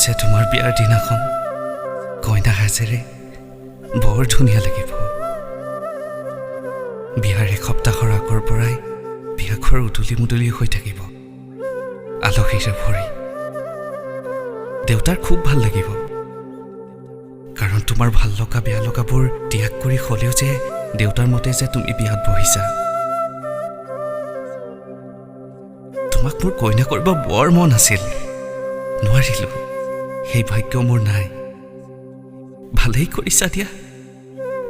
কৈছে তোমাৰ বিয়াৰ দিনাখন কইনা সাজেৰে বৰ ধুনীয়া লাগিব। বিয়াৰ এসপ্তাহৰ আগৰ পৰাই বিয়াঘৰ উদুলি মুদুলি হৈ থাকিব, আলহীৰে ভৰি। দেউতাৰ খুব ভাল লাগিব, কাৰণ তোমাৰ ভাল লগা বেয়া লগাবোৰ ত্যাগ কৰি হ'লেও যে দেউতাৰ মতে যে তুমি বিয়াত বহিছা। তোমাক মোৰ কইনা কৰিব বৰ মন আছিল, নোৱাৰিলো। সেই ভাগ্য মোৰ নাই। ভালেই কৰিছা দিয়া,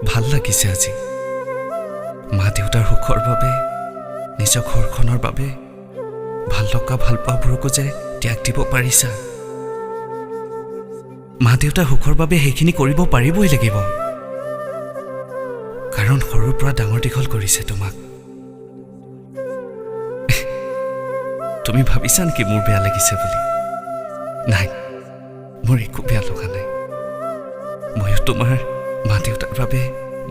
ভাল লাগিছে আজি। মা দেউতাৰ সুখৰ বাবে, নিজৰ ঘৰখনৰ বাবে ভাল লগা ভাল পোৱাবোৰকো যে ত্যাগ দিব পাৰিছা। মা দেউতাৰ সুখৰ বাবে সেইখিনি কৰিব পাৰিবই লাগিব, কাৰণ সৰুৰ পৰা ডাঙৰ দীঘল কৰিছে তোমাক। তুমি ভাবিছা নেকি মোৰ বেয়া লাগিছে বুলি? নাই, মোৰ একো বেয়া লগা নাই। ময়ো তোমাৰ মা দেউতাৰ বাবে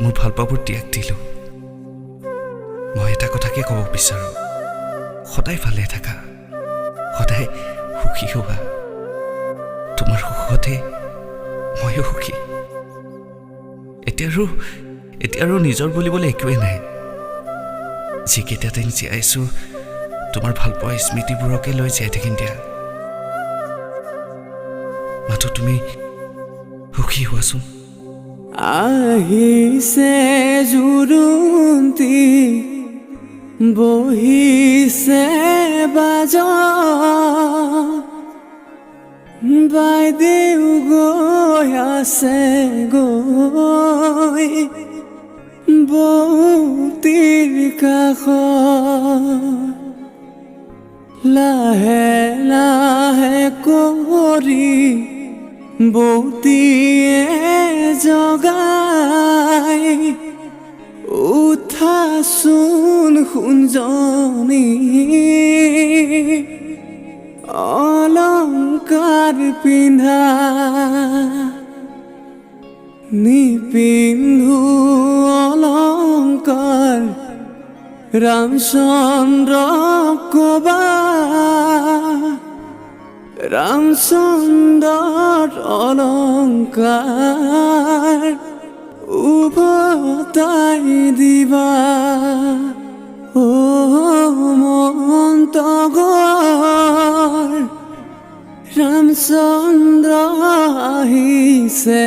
মোৰ ভাল পোৱাবোৰ ত্যাগ দিলোঁ। মই এটা কথাকে ক'ব বিচাৰোঁ, সদায় ভালে থাকা, সদায় সুখী হোৱা। তোমাৰ সুখতে ময়ো সুখী। এতিয়া আৰু নিজৰ বুলিবলৈ একোৱেই নাই। যিকেইটা দিন জীয়াইছোঁ তোমাৰ ভাল পোৱা স্মৃতিবোৰকে লৈ জীয়াই থাকিম দিয়া। মাথো তুমি সুখী হোৱাচোন। আহিছে জুৰুন্তি, বহিছে বাজন, বাইদেউ গৈ আছে গৈ বৌতিৰ কাষত, লাহে লাহে কৰি বৌতিয়ে জগাই, উঠাচোন সোণজনী, অলংকাৰ পিন্ধা, নিপিন্ধো অলংকাৰ, ৰামচন্দ্ৰ কবা, ৰামচন্দ্ৰৰ অলংকাৰ উভতাই দিবা। ও মন্তগৰ ৰামচন্দ্ৰ আহিছে।